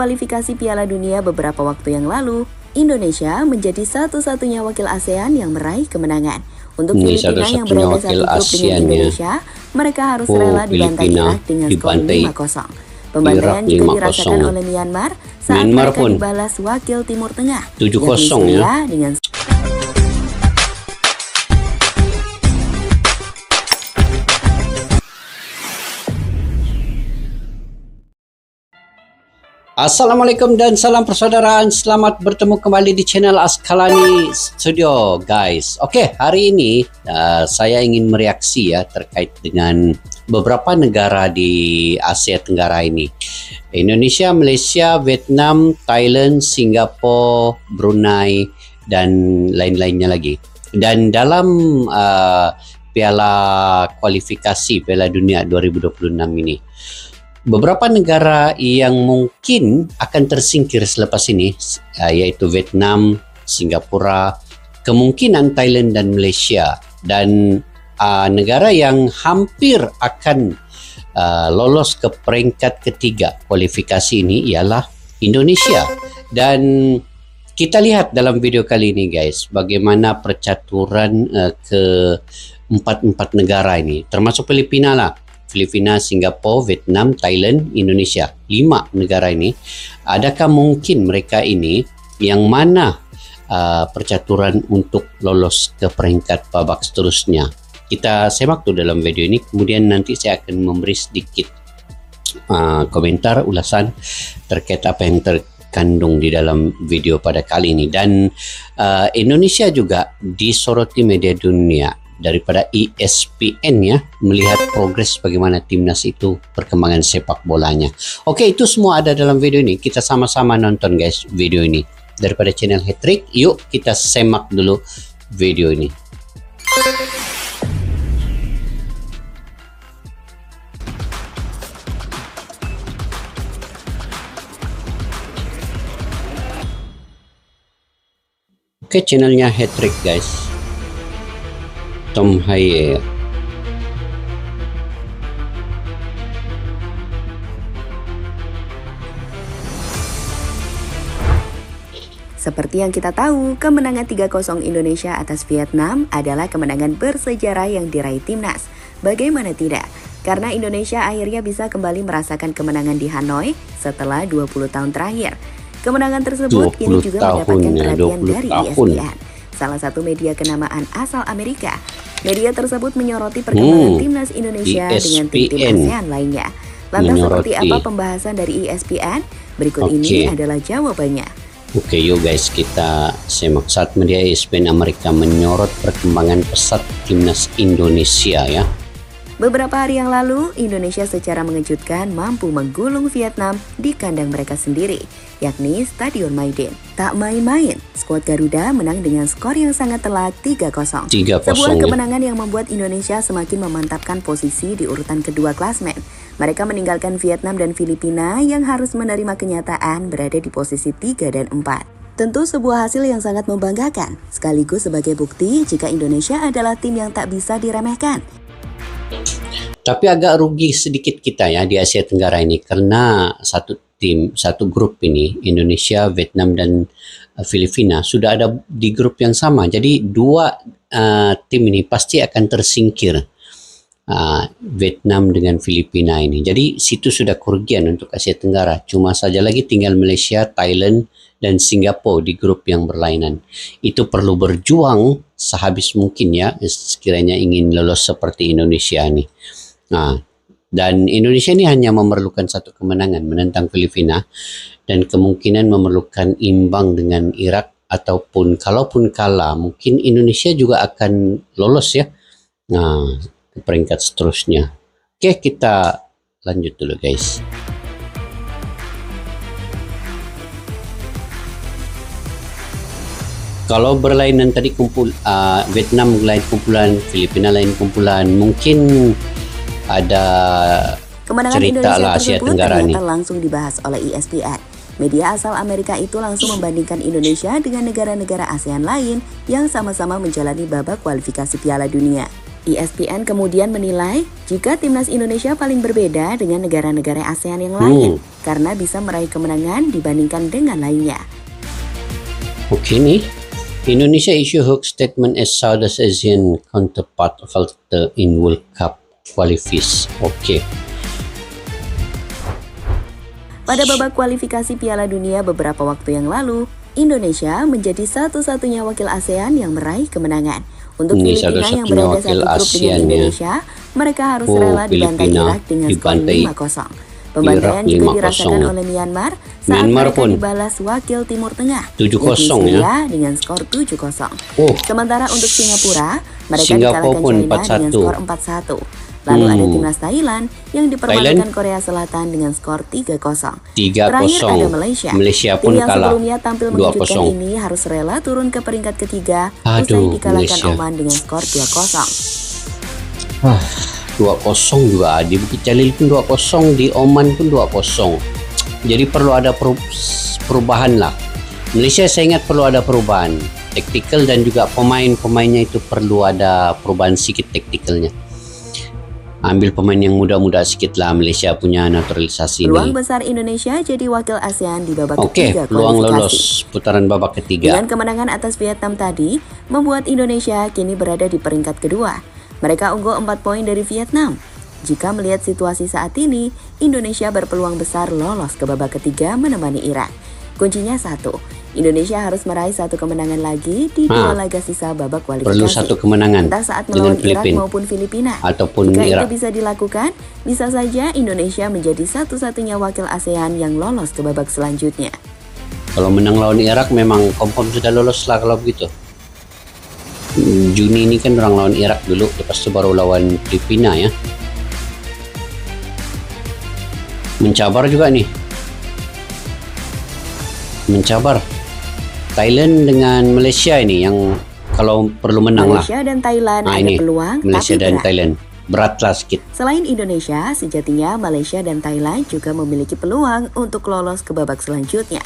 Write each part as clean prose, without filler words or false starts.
kualifikasi Piala Dunia beberapa waktu yang lalu, Indonesia menjadi satu-satunya wakil ASEAN yang meraih kemenangan. Untuk Filipina yang berada satu grup dengan Indonesia, mereka harus rela dibantai Irak dengan skor 5-0. Pembantaian juga dirasakan oleh Myanmar saat mereka dibalas wakil Timur Tengah, 7-0 ya. Dengan Assalamualaikum dan salam persaudaraan. Selamat bertemu kembali di channel Askalani Studio, guys. Oke, hari ini saya ingin mereaksi ya terkait dengan beberapa negara di Asia Tenggara ini. Indonesia, Malaysia, Vietnam, Thailand, Singapura, Brunei, dan lain-lainnya lagi. Dan dalam Piala Kualifikasi Piala Dunia 2026 ini, beberapa negara yang mungkin akan tersingkir selepas ini, yaitu Vietnam, Singapura, kemungkinan Thailand dan Malaysia. Dan negara yang hampir akan lolos ke peringkat ketiga kualifikasi ini ialah Indonesia. Dan kita lihat dalam video kali ini, guys, bagaimana percaturan ke empat negara ini, termasuk Filipina lah. Filipina, Singapura, Vietnam, Thailand, Indonesia. 5 negara ini. Adakah mungkin mereka ini yang mana percaturan untuk lolos ke peringkat babak seterusnya? Kita semak tuh dalam video ini. Kemudian nanti saya akan memberi sedikit komentar, ulasan terkait apa yang terkandung di dalam video pada kali ini. Dan Indonesia juga disoroti media dunia daripada ESPN ya, melihat progres bagaimana timnas itu perkembangan sepak bolanya. Oke, itu semua ada dalam video ini. Kita sama-sama nonton, guys, video ini daripada channel Hattrick. Yuk kita semak dulu video ini. Oke, channelnya Hattrick, guys. Tom Haye. Seperti yang kita tahu, kemenangan 3-0 Indonesia atas Vietnam adalah kemenangan bersejarah yang diraih timnas. Bagaimana tidak? Karena Indonesia akhirnya bisa kembali merasakan kemenangan di Hanoi setelah 20 tahun terakhir. Kemenangan tersebut ini juga mendapatkan perhatian dari ESPN, salah satu media kenamaan asal Amerika. Media tersebut menyoroti perkembangan timnas Indonesia dengan tim-tim ASEAN lainnya. Lantas seperti apa pembahasan dari ESPN? Berikut ini adalah jawabannya. Oke, yuk guys, kita semak. Saat media ESPN Amerika menyorot perkembangan pesat timnas Indonesia ya. Beberapa hari yang lalu, Indonesia secara mengejutkan mampu menggulung Vietnam di kandang mereka sendiri, yakni Stadion Maidin. Tak main-main, skuad Garuda menang dengan skor yang sangat telak 3-0. Sebuah kemenangan yang membuat Indonesia semakin memantapkan posisi di urutan kedua klasmen. Mereka meninggalkan Vietnam dan Filipina yang harus menerima kenyataan berada di posisi 3 dan 4. Tentu sebuah hasil yang sangat membanggakan, sekaligus sebagai bukti jika Indonesia adalah tim yang tak bisa diremehkan. Tapi agak rugi sedikit kita ya di Asia Tenggara ini, karena satu grup ini, Indonesia, Vietnam, dan Filipina sudah ada di grup yang sama. Jadi dua tim ini pasti akan tersingkir, Vietnam dengan Filipina ini. Jadi situ sudah kerugian untuk Asia Tenggara. Cuma saja lagi tinggal Malaysia, Thailand, dan Singapura di grup yang berlainan. Itu perlu berjuang sehabis mungkin ya, sekiranya ingin lolos seperti Indonesia ini. Dan Indonesia ini hanya memerlukan satu kemenangan menentang Filipina, dan kemungkinan memerlukan imbang dengan Irak, ataupun kalaupun kalah mungkin Indonesia juga akan lolos ya ke peringkat seterusnya. Oke, kita lanjut dulu, guys. Kalau berlainan tadi Vietnam lain kumpulan, Filipina lain kumpulan, mungkin ada kemenangan cerita Indonesia lah Asia Tenggara nih. Langsung dibahas oleh ESPN. Media asal Amerika itu langsung membandingkan Indonesia dengan negara-negara ASEAN lain yang sama-sama menjalani babak kualifikasi Piala Dunia. ESPN kemudian menilai jika timnas Indonesia paling berbeda dengan negara-negara ASEAN yang lain karena bisa meraih kemenangan dibandingkan dengan lainnya. Oke nih, Indonesia issue hook statement as Southeast Asian counterpart falter in World Cup qualifies. Oke. Pada babak kualifikasi Piala Dunia beberapa waktu yang lalu, Indonesia menjadi satu-satunya wakil ASEAN yang meraih kemenangan. Untuk Ini Filipina yang satu-satunya berada wakil satu grup ASEAN dengan ya. Indonesia, mereka harus rela dibantai Filipina Irak dengan skor dibantai 5-0. Pembantaian Irak juga 5-0. dirasakan oleh Myanmar saat Myanmar mereka pun dibalas wakil Timur Tengah, 7-0 yakni ya. Syria dengan skor 7-0. Sementara untuk Singapura, mereka Singapura dikalahkan pun China dengan 4-1. skor 4-1. Lalu ada timnas Thailand yang dipermalukan Korea Selatan dengan skor 3-0. Terakhir ada Malaysia. pun Tim yang kalah sebelumnya tampil mengejutkan 2-0. ini harus rela turun ke peringkat ketiga usai Aduh, dikalahkan Malaysia. Oman dengan skor 2-0. 2-0 juga di Bukit Jalil pun 2-0, di Oman pun 2-0. Jadi perlu ada perubahan lah. Malaysia saya ingat perlu ada perubahan taktikal dan juga pemain-pemainnya itu perlu ada perubahan sedikit taktikalnya. Ambil pemain yang muda-muda sedikit lah, Malaysia punya naturalisasi Peluang ini. besar Indonesia jadi wakil ASEAN di babak Oke, ketiga peluang kualifikasi. lolos putaran babak ketiga. Dengan kemenangan atas Vietnam tadi, membuat Indonesia kini berada di peringkat kedua. Mereka unggul 4 poin dari Vietnam. Jika melihat situasi saat ini, Indonesia berpeluang besar lolos ke babak ketiga menemani Irak. Kuncinya satu, Indonesia harus meraih satu kemenangan lagi di dua laga sisa babak kualifikasi. Perlu satu kemenangan entah saat dengan melawan Irak Filipina maupun Filipina. ataupun Jika Irak. itu bisa dilakukan, bisa saja Indonesia menjadi satu-satunya wakil ASEAN yang lolos ke babak selanjutnya. Kalau menang lawan Irak memang confirm sudah lolos lah kalau begitu. Juni ini kan orang lawan Irak dulu, lepas itu baru lawan Filipina ya. Mencabar juga nih. Mencabar. Thailand dengan Malaysia ini yang kalau perlu menang lah. Malaysia dan Thailand ada ini peluang, Malaysia tapi dan berat. Thailand beratlah sedikit. Selain Indonesia, sejatinya Malaysia dan Thailand juga memiliki peluang untuk lolos ke babak selanjutnya.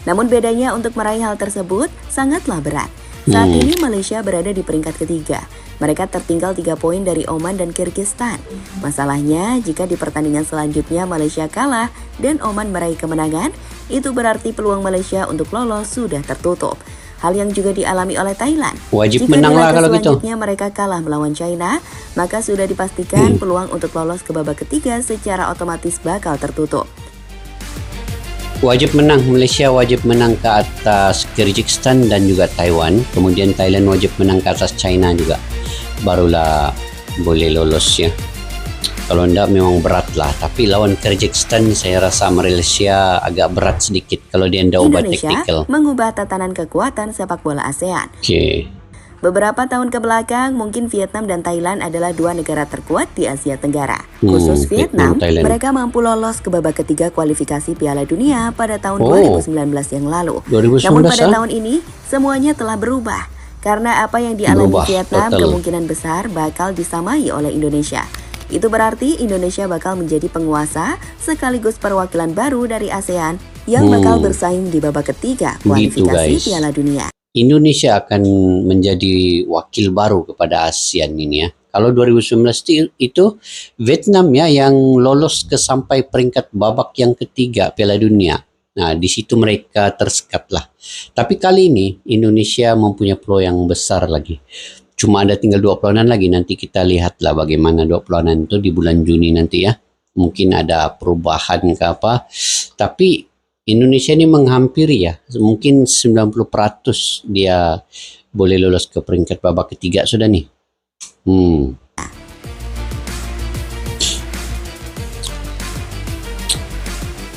Namun bedanya untuk meraih hal tersebut sangatlah berat. Saat ini Malaysia berada di peringkat ketiga. Mereka tertinggal 3 poin dari Oman dan Kyrgyzstan. Masalahnya, jika di pertandingan selanjutnya Malaysia kalah dan Oman meraih kemenangan, itu berarti peluang Malaysia untuk lolos sudah tertutup. Hal yang juga dialami oleh Thailand. Wajib Jika menang di lah laga kalau gitu. selanjutnya mereka kalah melawan China, maka sudah dipastikan peluang untuk lolos ke babak ketiga secara otomatis bakal tertutup. Wajib menang, Malaysia wajib menang ke atas Kyrgyzstan dan juga Taiwan. Kemudian Thailand wajib menang ke atas China juga. Barulah boleh lolos ya. Kalau enggak memang berat lah. Tapi lawan Kyrgyzstan saya rasa Malaysia agak berat sedikit kalau dia enggak ubah Indonesia taktikal. mengubah tatanan kekuatan sepak bola ASEAN. Oke. Beberapa tahun ke belakang, mungkin Vietnam dan Thailand adalah dua negara terkuat di Asia Tenggara. Khusus Vietnam, Thailand. mereka mampu lolos ke babak ketiga kualifikasi Piala Dunia pada tahun 2019 yang lalu. 2019 Namun pada tahun ini, semuanya telah berubah. Karena apa yang dialami Berubah, Vietnam total. kemungkinan besar bakal disamai oleh Indonesia. Itu berarti Indonesia bakal menjadi penguasa sekaligus perwakilan baru dari ASEAN yang bakal bersaing di babak ketiga kualifikasi guys. Piala Dunia. Indonesia akan menjadi wakil baru kepada ASEAN ini ya. Kalau 2019 itu Vietnam ya yang lolos ke sampai peringkat babak yang ketiga Piala Dunia. Nah, di situ mereka tersekat lah. Tapi kali ini Indonesia mempunyai peluang yang besar lagi. Cuma ada tinggal 2 peluangan lagi. Nanti kita lihatlah bagaimana 2 peluangan itu di bulan Juni nanti ya. Mungkin ada perubahan ke apa. Tapi Indonesia ini menghampiri ya. Mungkin 90% dia boleh lolos ke peringkat babak ketiga sudah nih.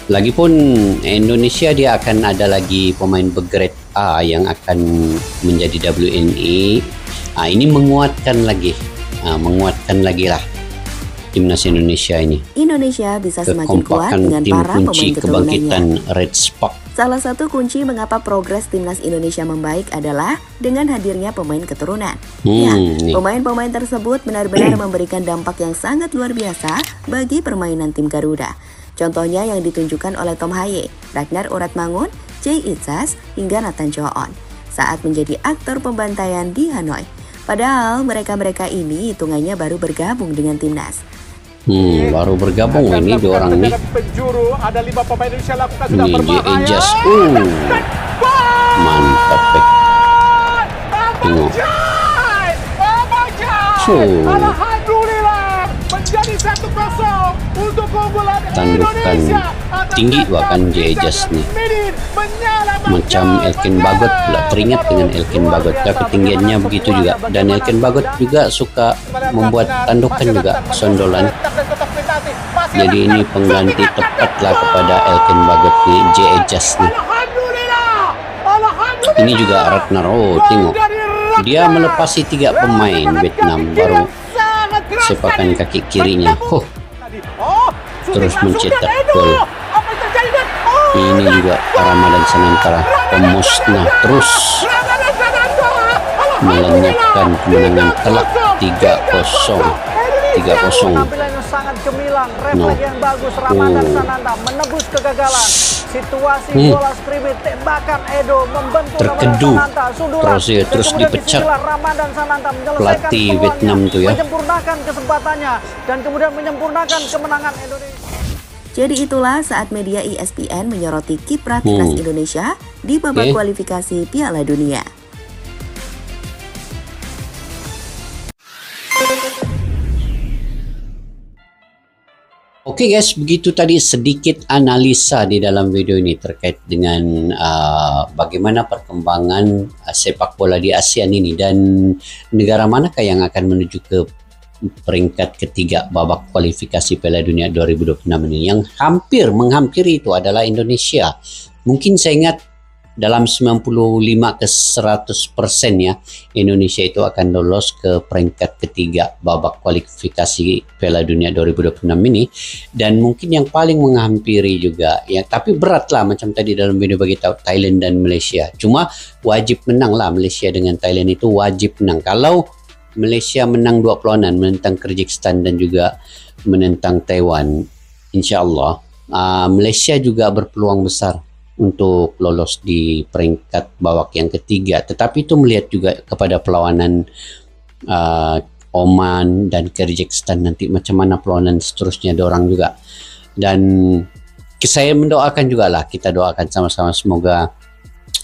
Lagipun Indonesia dia akan ada lagi pemain bergrade A yang akan menjadi WNA. Ini menguatkan lagi lah timnas Indonesia ini. Indonesia bisa semakin kuat Kekompakan dengan tim para kunci pemain kebangkitan keturunannya. Red Spark. Salah satu kunci mengapa progres timnas Indonesia membaik adalah dengan hadirnya pemain keturunan. Nih. Pemain-pemain tersebut benar-benar memberikan dampak yang sangat luar biasa bagi permainan tim Garuda. Contohnya yang ditunjukkan oleh Tom Haye, Ragnar Uratmangun, Jay Itzas, hingga Nathan Choon saat menjadi aktor pembantaian di Hanoi. Padahal mereka-mereka ini hitungannya baru bergabung dengan timnas. Baru bergabung ini dua orang nih. Penjuru ada 5 pemain Indonesia lakukan sudah Ini berbahaya. Ejas. Mantap. Tengok. Alhamdulillah menjadi 1-0 untuk keunggulan Tandukan Indonesia. tinggi bahkan Ejas nih. Macam Elkin Bagot pula, teringat dengan Elkin Bagot, tapi ketinggiannya begitu juga. Dan Elkin Bagot juga suka membuat tandukan juga, sondolan. Jadi ini pengganti tepatlah kepada Elkin Bagot nih, Ejas nih. Ini juga Ratnar. Tengok, dia melepasi 3 pemain Vietnam, baru sepakan kaki kirinya. Terus mencetak gol. Ini juga Ramadan Sanantara, pemusnah terus melenyapkan kemenangan telak 3-0. Penampilan yang sangat gemilang, refleks yang bagus, Ramadan Sananta menebus kegagalan. Situasi bola skribit, tembakan Edo membentuk terkedu Sananta, sundulan, terus dipecat Ramadan Sananta pelatih Vietnam tuh ya, menyempurnakan kesempatannya dan kemudian menyempurnakan kemenangan Indonesia. Jadi itulah saat media ESPN menyoroti kiprah timnas Indonesia di babak kualifikasi Piala Dunia. Oke guys, begitu tadi sedikit analisa di dalam video ini terkait dengan bagaimana perkembangan sepak bola di ASEAN ini, dan negara manakah yang akan menuju ke peringkat ketiga babak kualifikasi Piala Dunia 2026 ini. Yang hampir menghampiri itu adalah Indonesia. Mungkin saya ingat dalam 95 ke 100% ya, Indonesia itu akan lolos ke peringkat ketiga babak kualifikasi Piala Dunia 2026 ini. Dan mungkin yang paling menghampiri juga ya, tapi berat lah macam tadi dalam video bagi tahu, Thailand dan Malaysia. Cuma wajib menang lah, Malaysia dengan Thailand itu wajib menang. Kalau Malaysia menang 2 perlawanan, menentang Kyrgyzstan dan juga menentang Taiwan, insya Allah Malaysia juga berpeluang besar untuk lolos di peringkat babak yang ketiga. Tetapi itu melihat juga kepada perlawanan Oman dan Kyrgyzstan nanti, macam mana perlawanan seterusnya dorang juga. Dan saya mendoakan juga lah, kita doakan sama-sama semoga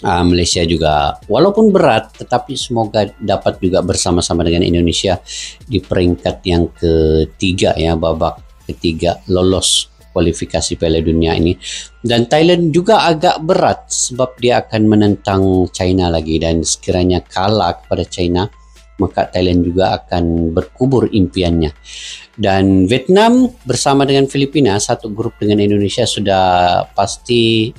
Malaysia juga walaupun berat, tetapi semoga dapat juga bersama-sama dengan Indonesia di peringkat yang ketiga ya, babak ketiga lolos kualifikasi Piala Dunia ini. Dan Thailand juga agak berat sebab dia akan menentang China lagi, dan sekiranya kalah kepada China maka Thailand juga akan berkubur impiannya. Dan Vietnam bersama dengan Filipina satu grup dengan Indonesia sudah pasti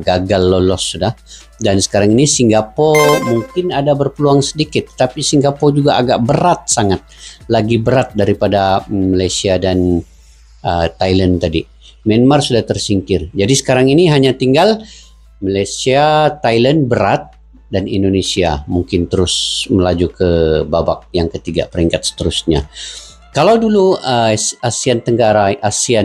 gagal lolos sudah. Dan sekarang ini Singapura mungkin ada berpeluang sedikit, tapi Singapura juga agak berat, sangat lagi berat daripada Malaysia dan Thailand tadi. Myanmar sudah tersingkir. Jadi sekarang ini hanya tinggal Malaysia, Thailand berat, dan Indonesia mungkin terus melaju ke babak yang ketiga, peringkat seterusnya. Kalau dulu ASEAN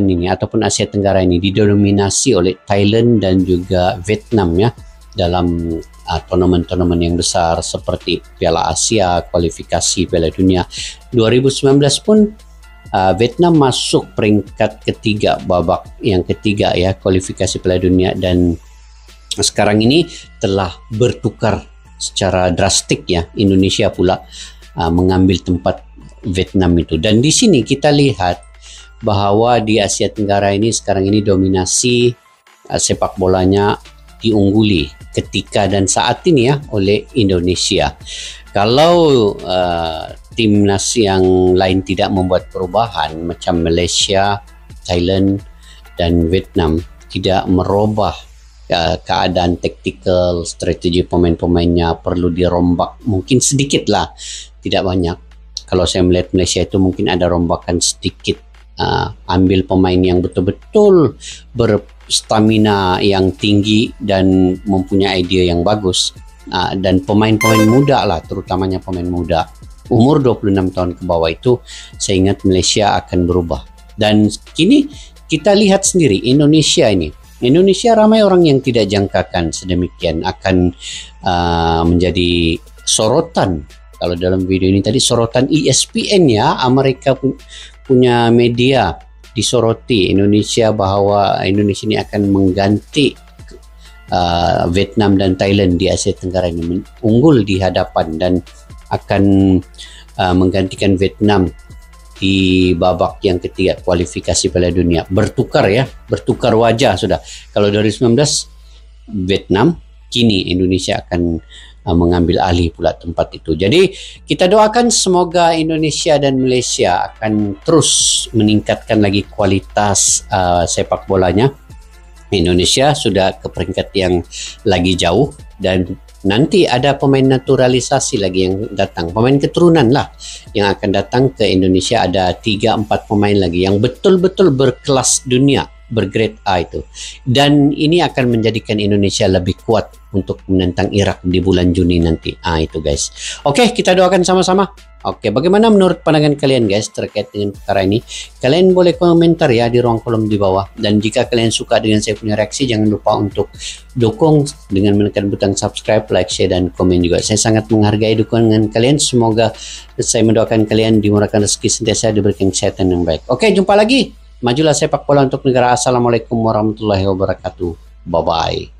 ini ataupun Asia Tenggara ini didominasi oleh Thailand dan juga Vietnam ya, dalam tournament-tournament yang besar seperti Piala Asia, kualifikasi Piala Dunia 2019 pun Vietnam masuk peringkat ketiga, babak yang ketiga ya, kualifikasi Piala Dunia. Dan sekarang ini telah bertukar secara drastik ya, Indonesia pula mengambil tempat Vietnam itu. Dan di sini kita lihat bahwa di Asia Tenggara ini sekarang ini dominasi sepak bolanya diungguli ketika dan saat ini ya oleh Indonesia. Kalau timnas yang lain tidak membuat perubahan macam Malaysia, Thailand dan Vietnam tidak merubah keadaan taktikal, strategi pemain-pemainnya perlu dirombak mungkin sedikit lah, tidak banyak. Kalau saya melihat Malaysia itu mungkin ada rombakan sedikit, ambil pemain yang betul-betul berstamina yang tinggi dan mempunyai idea yang bagus, dan pemain-pemain muda lah, terutamanya pemain muda umur 26 tahun ke bawah itu saya ingat Malaysia akan berubah. Dan kini kita lihat sendiri Indonesia ramai orang yang tidak jangkakan sedemikian akan menjadi sorotan kalau dalam video ini tadi sorotan ESPN ya, Amerika punya media disoroti Indonesia bahwa Indonesia ini akan mengganti Vietnam dan Thailand di Asia Tenggara ini, unggul di hadapan dan akan menggantikan Vietnam di babak yang ketiga kualifikasi Piala Dunia. Bertukar wajah sudah. Kalau 2019 Vietnam, kini Indonesia akan mengambil alih pula tempat itu. Jadi kita doakan semoga Indonesia dan Malaysia akan terus meningkatkan lagi kualitas sepak bolanya. Indonesia sudah ke peringkat yang lagi jauh dan nanti ada pemain naturalisasi lagi yang datang, pemain keturunan lah yang akan datang ke Indonesia. Ada 3-4 pemain lagi yang betul-betul berkelas dunia, bergrade A itu, dan ini akan menjadikan Indonesia lebih kuat untuk menentang Irak di bulan Juni nanti. Itu guys. Oke, kita doakan sama-sama. Oke, bagaimana menurut pandangan kalian guys terkait dengan perkara ini? Kalian boleh komentar ya di ruang kolom di bawah. Dan jika kalian suka dengan saya punya reaksi, jangan lupa untuk dukung dengan menekan butang subscribe, like, share, dan komen juga. Saya sangat menghargai dukungan kalian. Semoga saya mendoakan kalian dimurahkan rezeki, sentiasa diberikan kesehatan yang baik. Oke, jumpa lagi. Majulah sepak bola untuk negara. Assalamualaikum warahmatullahi wabarakatuh. Bye-bye.